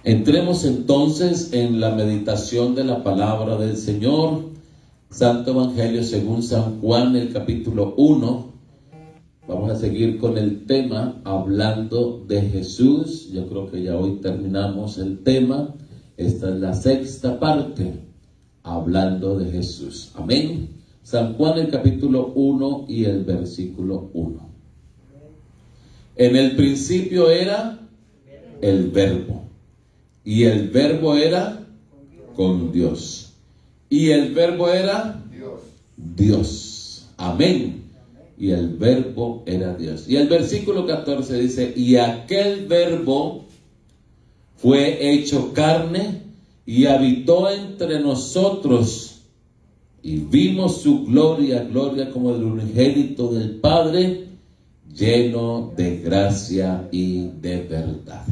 Entremos entonces en la meditación de la palabra del Señor. Santo Evangelio según San Juan, el capítulo 1. Vamos a seguir con el tema hablando de Jesús. Yo creo que ya hoy terminamos el tema. Esta es la sexta parte, hablando de Jesús. Amén. San Juan, el capítulo 1 y el versículo 1. En el principio era el Verbo, y el Verbo era con Dios, y el Verbo era Dios. Amén. Y el Verbo era Dios. Y el versículo 14 dice: y aquel Verbo fue hecho carne y habitó entre nosotros, y vimos su gloria, gloria como del unigénito del Padre, lleno de gracia y de verdad.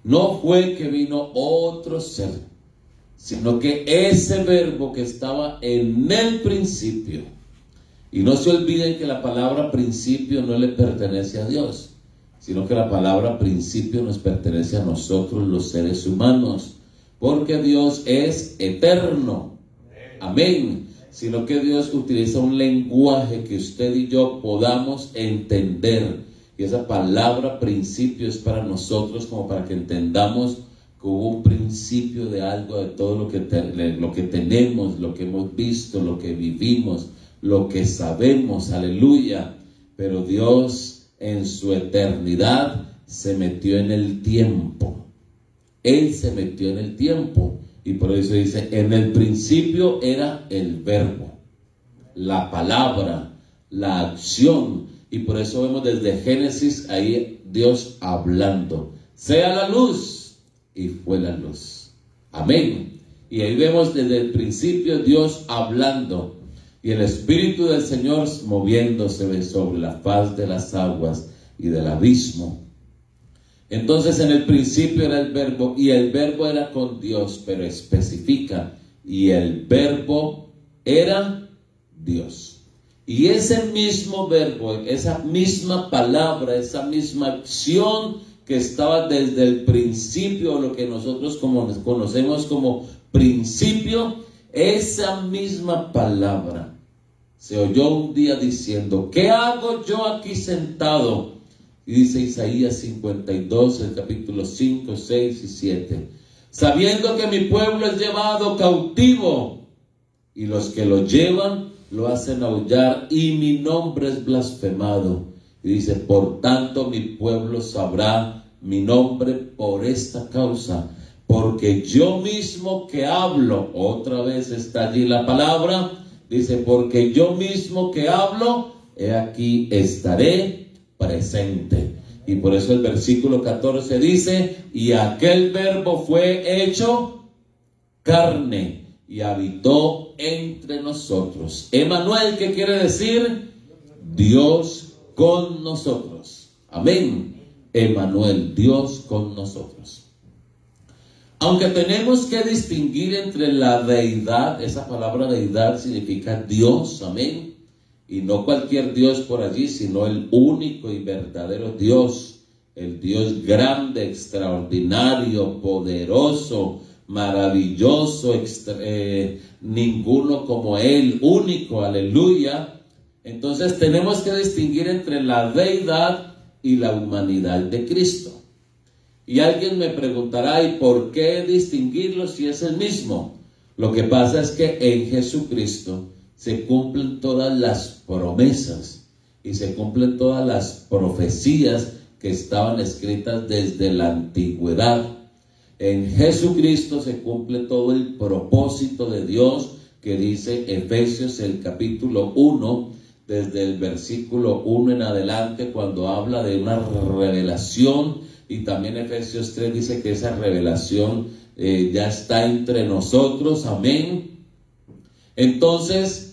No fue que vino otro ser, sino que ese Verbo que estaba en el principio. Y no se olviden que la palabra principio no le pertenece a Dios, sino que la palabra principio nos pertenece a nosotros los seres humanos, porque Dios es eterno. Amén. Sino que Dios utiliza un lenguaje que usted y yo podamos entender. Y esa palabra principio es para nosotros, como para que entendamos que hubo un principio de algo, de todo lo que tenemos, lo que hemos visto, lo que vivimos, lo que sabemos. Aleluya. Pero Dios en su eternidad se metió en el tiempo. Él se metió en el tiempo. Y por eso dice: en el principio era el Verbo, la palabra, la acción. Y por eso vemos desde Génesis ahí Dios hablando: sea la luz, y fue la luz. Amén. Y ahí vemos desde el principio Dios hablando, y el Espíritu del Señor moviéndose sobre la faz de las aguas y del abismo. Entonces en el principio era el Verbo, y el Verbo era con Dios, pero especifica: y el Verbo era Dios. Y ese mismo Verbo, esa misma palabra, esa misma acción que estaba desde el principio, lo que nosotros conocemos como principio, esa misma palabra se oyó un día diciendo: ¿qué hago yo aquí sentado? Y dice Isaías 52, el capítulo 5, 6 y 7. Sabiendo que mi pueblo es llevado cautivo, y los que lo llevan lo hacen aullar, y mi nombre es blasfemado. Y dice: por tanto mi pueblo sabrá mi nombre por esta causa, porque yo mismo que hablo, otra vez está allí la palabra, dice: porque yo mismo que hablo, he aquí estaré presente. Y por eso el versículo 14 dice: y aquel Verbo fue hecho carne y habitó entre nosotros. Emmanuel, ¿qué quiere decir? Dios con nosotros. Amén. Emmanuel, Dios con nosotros. Aunque tenemos que distinguir entre la deidad, esa palabra deidad significa Dios, amén. Y no cualquier Dios por allí, sino el único y verdadero Dios. El Dios grande, extraordinario, poderoso, maravilloso, ninguno como Él, único, aleluya. Entonces tenemos que distinguir entre la deidad y la humanidad de Cristo. Y alguien me preguntará: ¿y por qué distinguirlos si es el mismo? Lo que pasa es que en Jesucristo se cumplen todas las promesas y se cumplen todas las profecías que estaban escritas desde la antigüedad. En Jesucristo se cumple todo el propósito de Dios que dice Efesios, el capítulo 1, desde el versículo 1 en adelante, cuando habla de una revelación. Y también Efesios 3 dice que esa revelación ya está entre nosotros. Amén. Entonces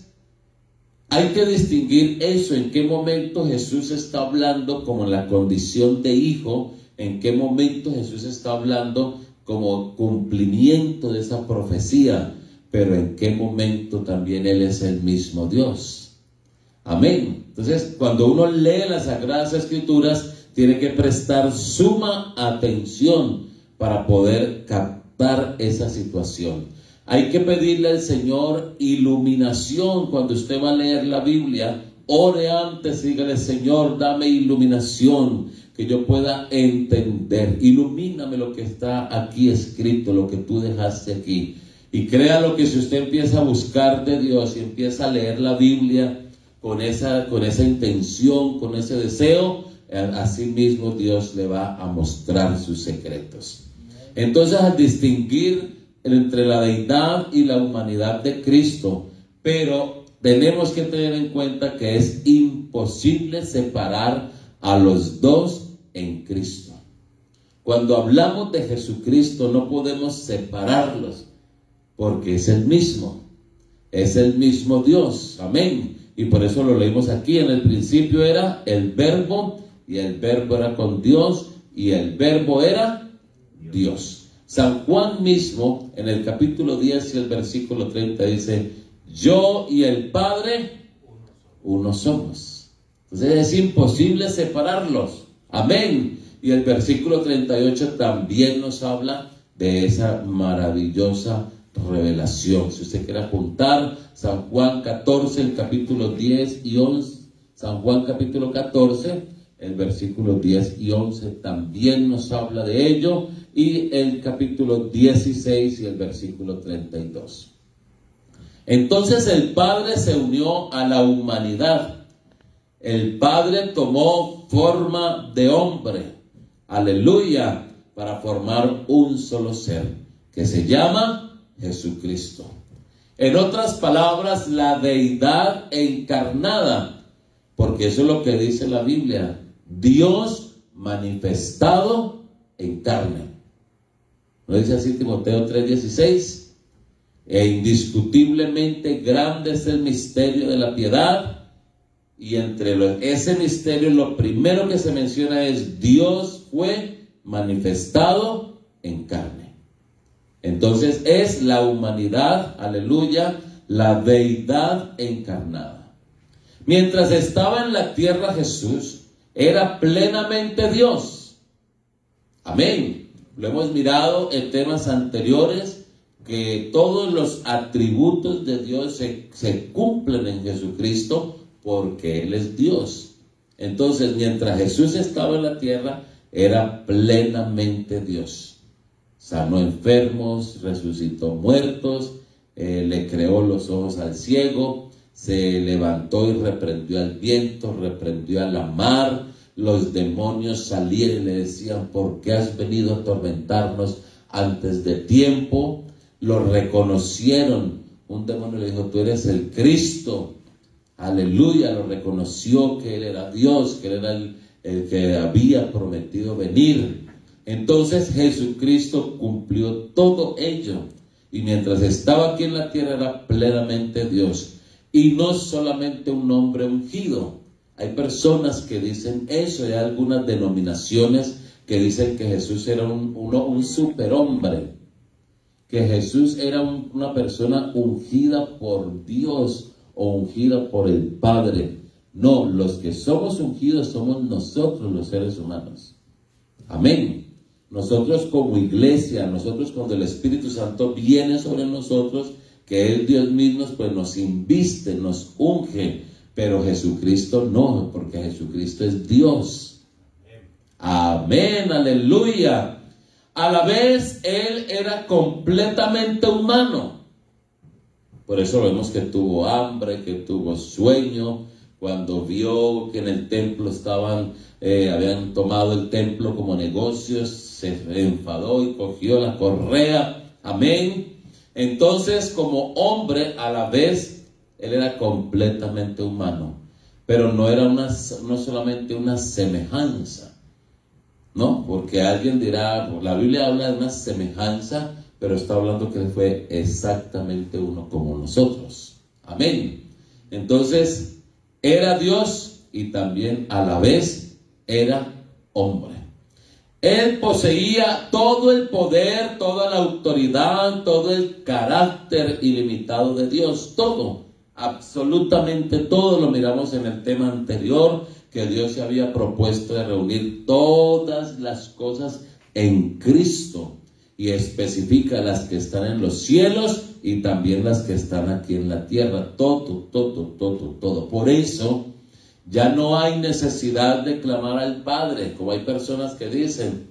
hay que distinguir eso, en qué momento Jesús está hablando como en la condición de hijo, en qué momento Jesús está hablando como cumplimiento de esa profecía, pero en qué momento también Él es el mismo Dios. Amén. Entonces, cuando uno lee las Sagradas Escrituras, tiene que prestar suma atención, para poder captar esa situación. Hay que pedirle al Señor iluminación. Cuando usted va a leer la Biblia, ore antes, dígale: Señor, dame iluminación, que yo pueda entender. Ilumíname lo que está aquí escrito, lo que tú dejaste aquí. Y créalo que si usted empieza a buscar de Dios y empieza a leer la Biblia con esa intención, con ese deseo, así mismo Dios le va a mostrar sus secretos. Entonces, al distinguir entre la deidad y la humanidad de Cristo, pero tenemos que tener en cuenta que es imposible separar a los dos en Cristo. Cuando hablamos de Jesucristo no podemos separarlos, porque es el mismo Dios. Amén. Y por eso lo leímos aquí: en el principio era el Verbo, y el Verbo era con Dios, y el Verbo era Dios. San Juan mismo, en el capítulo 10 y el versículo 30, dice: yo y el Padre uno somos. Entonces es imposible separarlos. Amén. Y el versículo 38 también nos habla de esa maravillosa revelación. Si usted quiere apuntar, San Juan 14, el capítulo 10 y 11, San Juan capítulo 14, el versículo 10 y 11 también nos habla de ello, y el capítulo 16 y el versículo 32. Entonces el Padre se unió a la humanidad. El Padre tomó forma de hombre, aleluya, para formar un solo ser, que se llama Jesucristo. En otras palabras, la deidad encarnada, porque eso es lo que dice la Biblia: Dios manifestado en carne. ¿No dice así Timoteo 3:16? E indiscutiblemente grande es el misterio de la piedad, y entre ese misterio lo primero que se menciona es: Dios fue manifestado en carne. Entonces es la humanidad, aleluya, la deidad encarnada. Mientras estaba en la tierra, Jesús era plenamente Dios. Amén. Lo hemos mirado en temas anteriores, que todos los atributos de Dios se cumplen en Jesucristo, porque Él es Dios. Entonces, mientras Jesús estaba en la tierra, era plenamente Dios. Sanó enfermos, resucitó muertos, le creó los ojos al ciego, se levantó y reprendió al viento, reprendió a la mar. Los demonios salían y le decían: ¿por qué has venido a atormentarnos antes de tiempo? Lo reconocieron. Un demonio le dijo: tú eres el Cristo. Aleluya. Lo reconoció que Él era Dios, que Él era el que había prometido venir. Entonces Jesucristo cumplió todo ello, y mientras estaba aquí en la tierra era plenamente Dios, y no solamente un hombre ungido. Hay personas que dicen eso, hay algunas denominaciones que dicen que Jesús era un superhombre, que Jesús era una persona ungida por Dios o ungida por el Padre. No, los que somos ungidos somos nosotros, los seres humanos. Amén. Nosotros como iglesia, nosotros cuando el Espíritu Santo viene sobre nosotros, que es Dios mismo, pues nos inviste, nos unge. Pero Jesucristo no, porque Jesucristo es Dios. Amén, aleluya. A la vez Él era completamente humano. Por eso vemos que tuvo hambre, que tuvo sueño. Cuando vio que en el templo habían tomado el templo como negocios, se enfadó y cogió la correa. Amén. Entonces, como hombre, a la vez Él era completamente humano, pero no solamente una semejanza, ¿no? Porque alguien dirá, la Biblia habla de una semejanza, pero está hablando que Él fue exactamente uno como nosotros. Amén. Entonces, era Dios y también a la vez era hombre. Él poseía todo el poder, toda la autoridad, todo el carácter ilimitado de Dios, todo. Absolutamente todo. Lo miramos en el tema anterior, que Dios se había propuesto de reunir todas las cosas en Cristo. y especifica las que están en los cielos y también las que están aquí en la tierra. Todo. Por eso ya no hay necesidad de clamar al Padre, como hay personas que dicen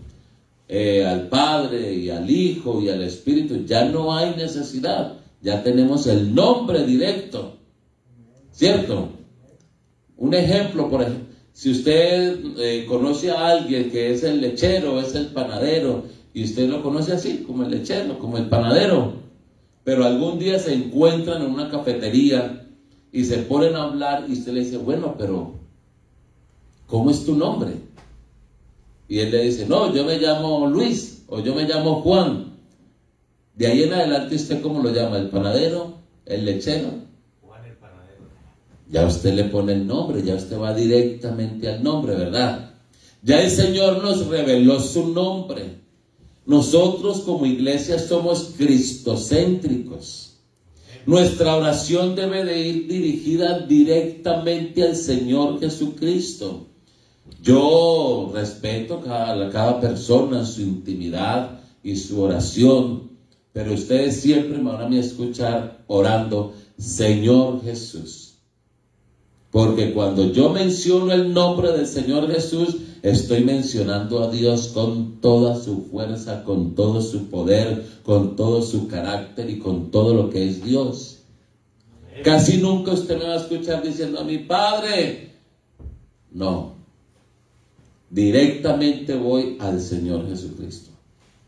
al Padre y al Hijo y al Espíritu. Ya no hay necesidad, ya tenemos el nombre directo, ¿cierto? Un ejemplo, por ejemplo, si usted conoce a alguien que es el lechero, es el panadero, y usted lo conoce así, como el lechero, como el panadero, pero algún día se encuentran en una cafetería y se ponen a hablar y usted le dice, bueno, pero ¿cómo es tu nombre? Y él le dice, no, yo me llamo Luis o yo me llamo Juan. De ahí en adelante, ¿usted cómo lo llama? ¿El panadero? ¿El lechero? Juan el panadero. Ya usted le pone el nombre, ya usted va directamente al nombre, ¿verdad? Ya el Señor nos reveló su nombre. Nosotros como iglesia somos cristocéntricos. Nuestra oración debe de ir dirigida directamente al Señor Jesucristo. Yo respeto a cada persona, su intimidad y su oración, pero ustedes siempre me van a escuchar orando, Señor Jesús. Porque cuando yo menciono el nombre del Señor Jesús, estoy mencionando a Dios con toda su fuerza, con todo su poder, con todo su carácter y con todo lo que es Dios. Casi nunca usted me va a escuchar diciendo a mi Padre. No. Directamente voy al Señor Jesucristo,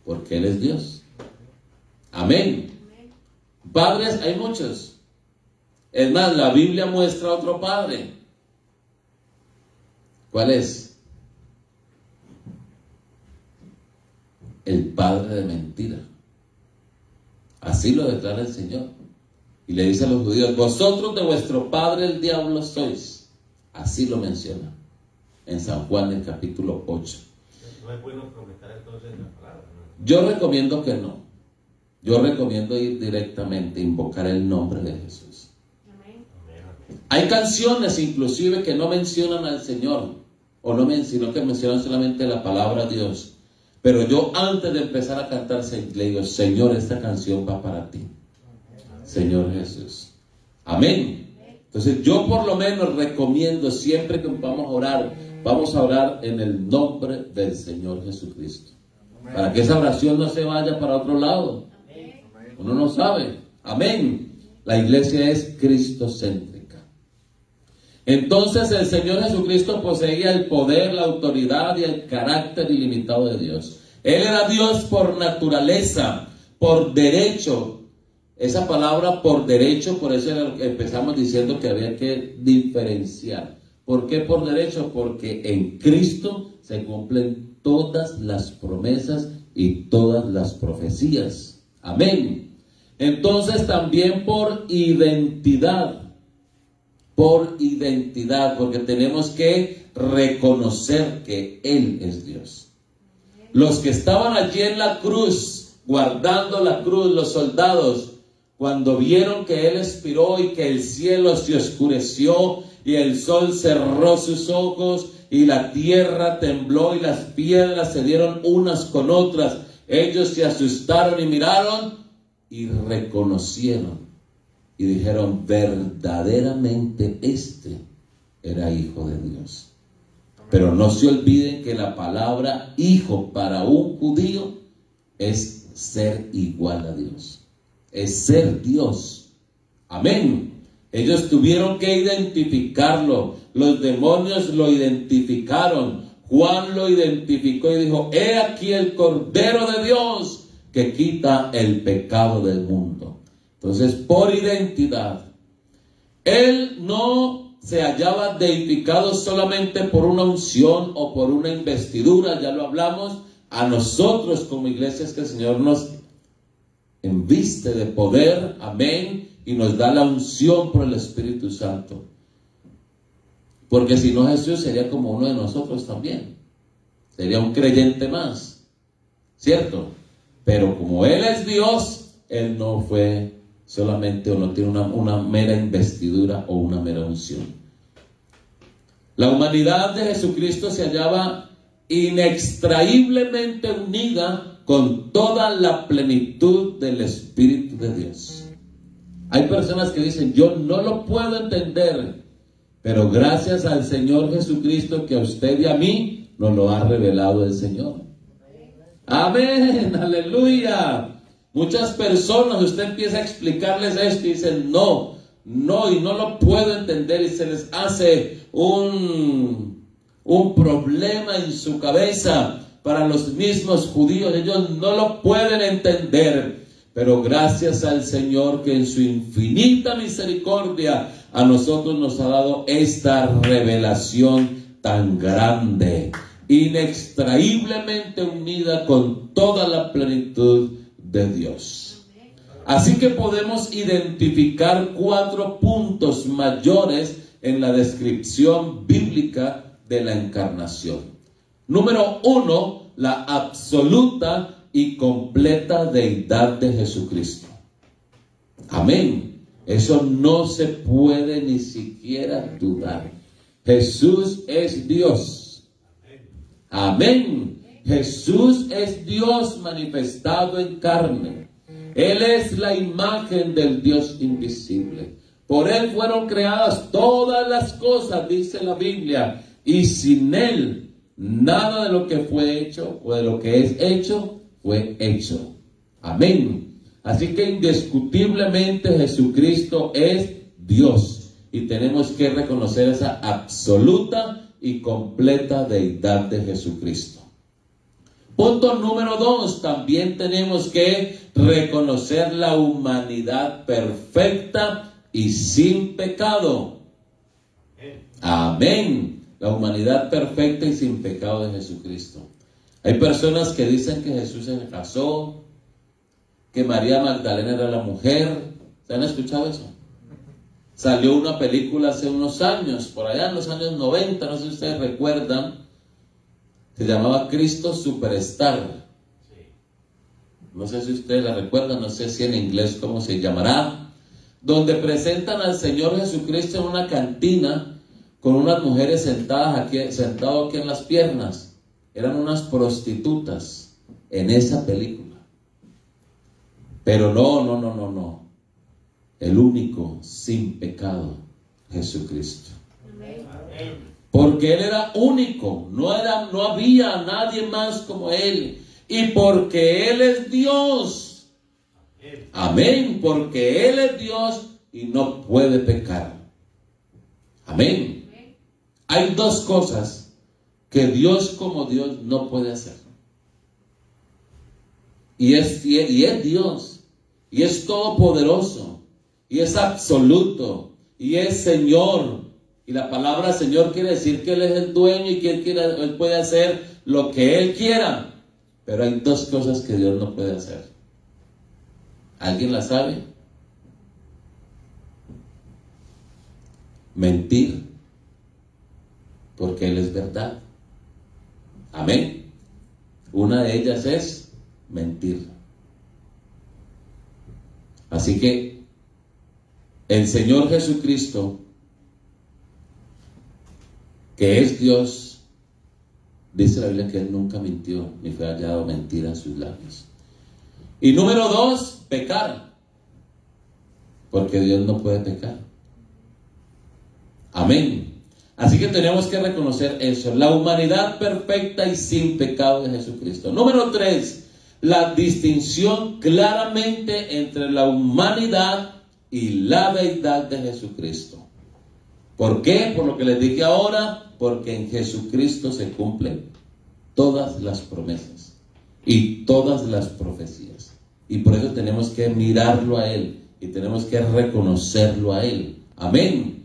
porque Él es Dios. Amén. Padres hay muchos. Es más, la Biblia muestra otro padre. ¿Cuál es? El padre de mentira. Así lo declara el Señor. Y le dice a los judíos, vosotros de vuestro padre el diablo sois. Así lo menciona en San Juan, en capítulo 8. No es bueno prometer entonces la palabra, ¿no? Yo recomiendo que no. Yo recomiendo ir directamente, invocar el nombre de Jesús. Amén. Hay canciones inclusive que no mencionan al Señor, o no sino que mencionan solamente la palabra Dios. Pero yo antes de empezar a cantar le digo, Señor, esta canción va para ti. Señor Jesús. Amén. Entonces yo por lo menos recomiendo siempre que vamos a orar en el nombre del Señor Jesucristo. Para que esa oración no se vaya para otro lado. Uno no sabe. Amén. La iglesia es cristocéntrica. Entonces el Señor Jesucristo poseía el poder, la autoridad y el carácter ilimitado de Dios. Él era Dios por naturaleza, por derecho. Esa palabra por derecho, por eso empezamos diciendo que había que diferenciar. ¿Por qué por derecho? Porque en Cristo se cumplen todas las promesas y todas las profecías. Amén. Entonces también por identidad, porque tenemos que reconocer que Él es Dios. Los que estaban allí en la cruz, guardando la cruz, los soldados, cuando vieron que Él expiró y que el cielo se oscureció y el sol cerró sus ojos y la tierra tembló y las piedras se dieron unas con otras, ellos se asustaron y miraron y reconocieron y dijeron, verdaderamente este era hijo de Dios. Pero no se olviden que la palabra hijo para un judío es ser igual a Dios, es ser Dios. Amén. Ellos tuvieron que identificarlo, los demonios lo identificaron, Juan lo identificó y dijo, he aquí el Cordero de Dios que quita el pecado del mundo. Entonces, por identidad, Él no se hallaba deificado solamente por una unción o por una investidura, ya lo hablamos. A nosotros como iglesias que el Señor nos enviste de poder, amén, y nos da la unción por el Espíritu Santo. Porque si no, Jesús sería como uno de nosotros también, sería un creyente más, ¿cierto? Pero como Él es Dios, Él no fue solamente, o no tiene una mera investidura o una mera unción. La humanidad de Jesucristo se hallaba inextraíblemente unida con toda la plenitud del Espíritu de Dios. Hay personas que dicen, yo no lo puedo entender, pero gracias al Señor Jesucristo que a usted y a mí nos lo ha revelado el Señor. Amén, aleluya. Muchas personas, usted empieza a explicarles esto y dicen, no, y no lo puedo entender, y se les hace un problema en su cabeza. Para los mismos judíos, ellos no lo pueden entender, pero gracias al Señor que en su infinita misericordia a nosotros nos ha dado esta revelación tan grande, inextraíblemente unida con toda la plenitud de Dios. Así que podemos identificar 4 puntos mayores en la descripción bíblica de la encarnación. Número 1, la absoluta y completa deidad de Jesucristo. Amén. Eso no se puede ni siquiera dudar. Jesús es Dios. Amén. Jesús es Dios manifestado en carne. Él es la imagen del Dios invisible. Por Él fueron creadas todas las cosas, dice la Biblia, y sin Él nada de lo que fue hecho o de lo que es hecho fue hecho. Amén. Así que indiscutiblemente Jesucristo es Dios y tenemos que reconocer esa absoluta y completa deidad de Jesucristo. Punto número 2, también tenemos que reconocer la humanidad perfecta y sin pecado. Amén. La humanidad perfecta y sin pecado de Jesucristo. Hay personas que dicen que Jesús se casó, que María Magdalena era la mujer. ¿Se han escuchado eso? Salió una película hace unos años, por allá en los años 90, no sé si ustedes recuerdan, se llamaba Cristo Superstar. No sé si ustedes la recuerdan, no sé si en inglés cómo se llamará, donde presentan al Señor Jesucristo en una cantina con unas mujeres sentado aquí en las piernas. Eran unas prostitutas en esa película. Pero no. El único sin pecado, Jesucristo. Porque Él era único, no había nadie más como Él. Y porque Él es Dios. Amén, porque Él es Dios y no puede pecar. Amén. Hay 2 cosas que Dios como Dios no puede hacer. Y es Dios, y es todopoderoso, y es absoluto, y es Señor. Y la palabra Señor quiere decir que Él es el dueño y que Él puede hacer lo que Él quiera. Pero hay 2 cosas que Dios no puede hacer. ¿Alguien la sabe? Mentir. Porque Él es verdad. Amén. Una de ellas es mentir. Así que el Señor Jesucristo, que es Dios, dice la Biblia que Él nunca mintió, ni fue hallado mentira en sus labios. Y número 2, pecar. Porque Dios no puede pecar. Amén. Así que tenemos que reconocer eso, la humanidad perfecta y sin pecado de Jesucristo. Número 3, la distinción claramente entre la humanidad y la deidad de Jesucristo. ¿Por qué? Por lo que les dije ahora, porque en Jesucristo se cumplen todas las promesas y todas las profecías. Y por eso tenemos que mirarlo a Él y tenemos que reconocerlo a Él. Amén.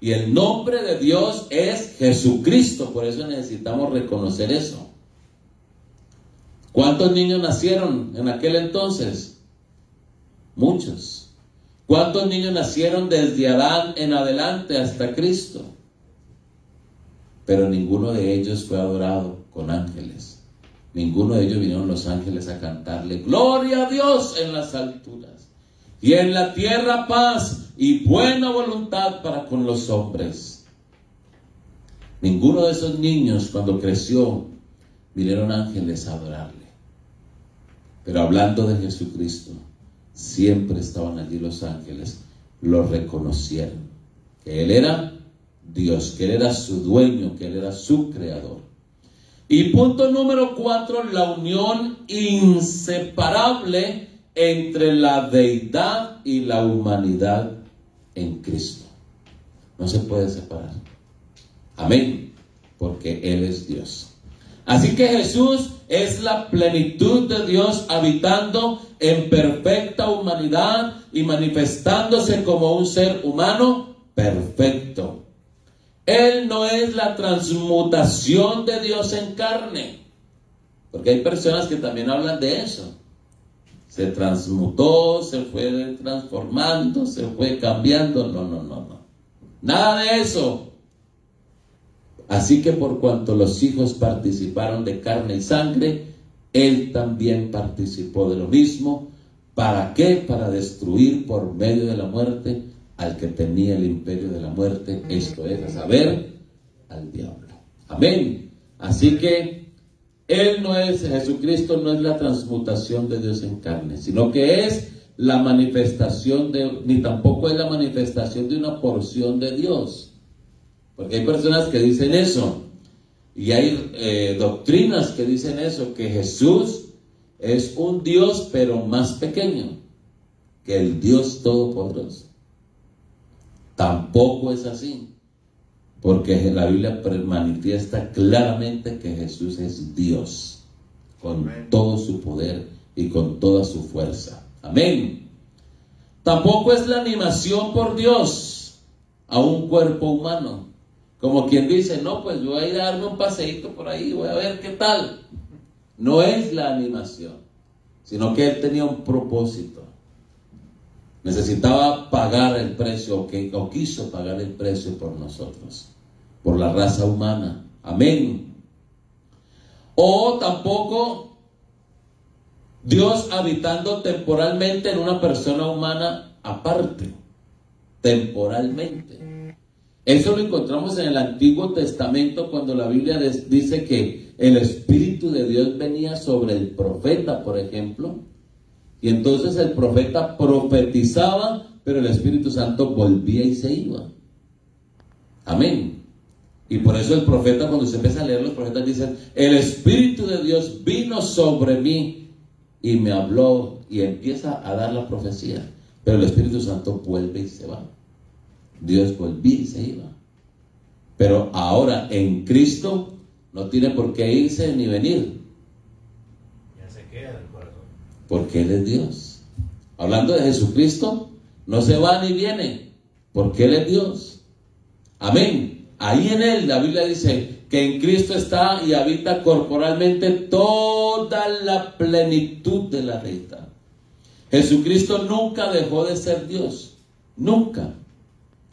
Y el nombre de Dios es Jesucristo, por eso necesitamos reconocer eso. ¿Cuántos niños nacieron en aquel entonces? Muchos. ¿Cuántos niños nacieron desde Adán en adelante hasta Cristo? Pero ninguno de ellos fue adorado con ángeles. Ninguno de ellos vinieron los ángeles a cantarle gloria a Dios en las alturas y en la tierra paz y buena voluntad para con los hombres. Ninguno de esos niños cuando creció vinieron ángeles a adorarle. Pero hablando de Jesucristo, siempre estaban allí los ángeles, lo reconocieron, que Él era Dios, que Él era su dueño, que Él era su creador. Y punto número 4, la unión inseparable entre la deidad y la humanidad en Cristo. No se puede separar. Amén, porque Él es Dios. Así que Jesús es la plenitud de Dios habitando en perfecta humanidad y manifestándose como un ser humano perfecto. Él no es la transmutación de Dios en carne, porque hay personas que también hablan de eso. Se transmutó, se fue transformando, se fue cambiando. No. Nada de eso. Así que por cuanto los hijos participaron de carne y sangre, Él también participó de lo mismo. ¿Para qué? Para destruir por medio de la muerte al que tenía el imperio de la muerte, esto es, a saber, al diablo. Amén. Así que Jesucristo no es la transmutación de Dios en carne, sino que es la manifestación ni tampoco es la manifestación de una porción de Dios. Porque hay personas que dicen eso, y hay doctrinas que dicen eso, que Jesús es un Dios pero más pequeño que el Dios Todopoderoso. Tampoco es así, porque la Biblia manifiesta claramente que Jesús es Dios, con todo su poder y con toda su fuerza. Amén. Tampoco es la animación por Dios a un cuerpo humano, como quien dice, no, pues voy a ir a darme un paseíto por ahí, voy a ver qué tal. No es la animación, sino que Él tenía un propósito. Necesitaba pagar el precio, o quiso pagar el precio por nosotros, por la raza humana. Amén. O tampoco Dios habitando temporalmente en una persona humana aparte, temporalmente. Eso lo encontramos en el Antiguo Testamento cuando la Biblia dice que el Espíritu de Dios venía sobre el profeta, por ejemplo, y entonces el profeta profetizaba, pero el Espíritu Santo volvía y se iba. Amén. Y por eso el profeta, cuando se empieza a leer, los profetas dicen, el Espíritu de Dios vino sobre mí y me habló, y empieza a dar la profecía, pero el Espíritu Santo vuelve y se va. Dios volvía y se iba. Pero ahora en Cristo no tiene por qué irse ni venir. Ya se queda en el corazón. Porque Él es Dios. Hablando de Jesucristo, no se va ni viene, porque Él es Dios. Amén. Ahí en Él, la Biblia dice que en Cristo está y habita corporalmente toda la plenitud de la deidad. Jesucristo nunca dejó de ser Dios. Nunca.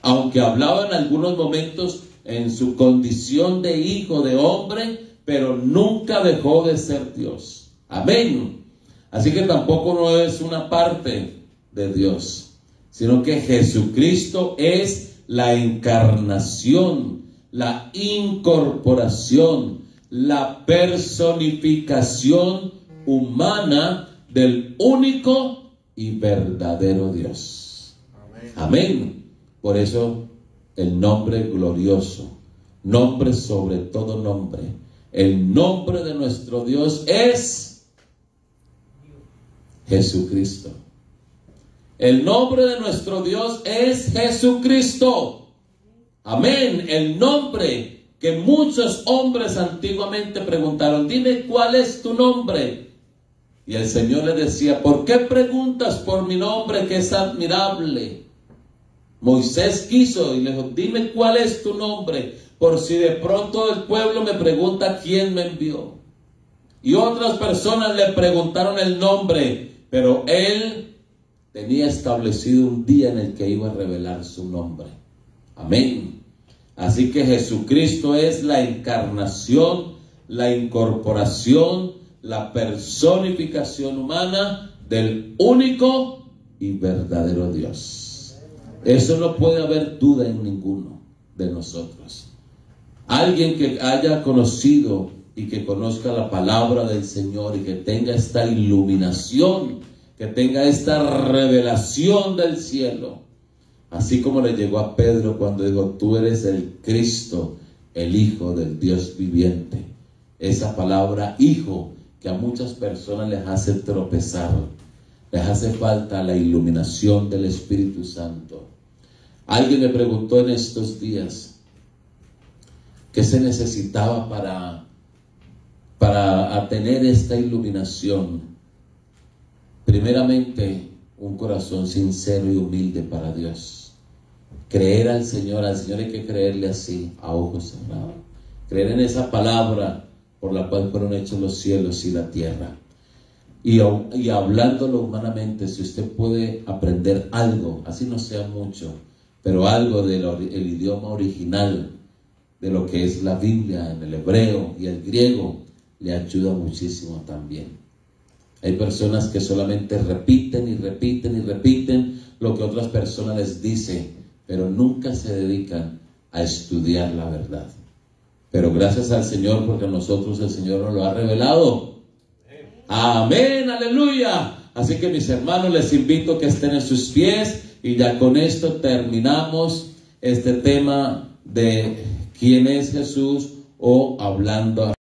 Aunque hablaba en algunos momentos en su condición de hijo de hombre, pero nunca dejó de ser Dios. Amén. Así que tampoco no es una parte de Dios, sino que Jesucristo es la encarnación, la incorporación, la personificación humana del único y verdadero Dios. Amén. Amén. Por eso el nombre glorioso, nombre sobre todo nombre, el nombre de nuestro Dios es Jesucristo. El nombre de nuestro Dios es Jesucristo. Amén. El nombre que muchos hombres antiguamente preguntaron, dime cuál es tu nombre. Y el Señor le decía, ¿por qué preguntas por mi nombre que es admirable? Moisés quiso y le dijo, dime cuál es tu nombre, por si de pronto el pueblo me pregunta quién me envió. Y otras personas le preguntaron el nombre, pero él tenía establecido un día en el que iba a revelar su nombre. Amén. Así que Jesucristo es la encarnación, la incorporación, la personificación humana del único y verdadero Dios. Eso no puede haber duda en ninguno de nosotros. Alguien que haya conocido y que conozca la palabra del Señor y que tenga esta iluminación, que tenga esta revelación del cielo. Así como le llegó a Pedro cuando dijo: tú eres el Cristo, el Hijo del Dios viviente. Esa palabra hijo que a muchas personas les hace tropezar, les hace falta la iluminación del Espíritu Santo. Alguien me preguntó en estos días qué se necesitaba para tener esta iluminación. Primeramente, un corazón sincero y humilde para Dios. Creer al Señor hay que creerle así, a ojos cerrados. Creer en esa palabra por la cual fueron hechos los cielos y la tierra. Y hablándolo humanamente, si usted puede aprender algo, así no sea mucho, pero algo del idioma original, de lo que es la Biblia en el hebreo y el griego, le ayuda muchísimo también. Hay personas que solamente repiten y repiten y repiten lo que otras personas les dicen, pero nunca se dedican a estudiar la verdad. Pero gracias al Señor, porque a nosotros el Señor nos lo ha revelado. Amén, aleluya. Así que mis hermanos, les invito a que estén en sus pies, y ya con esto terminamos este tema de quién es Jesús, o hablando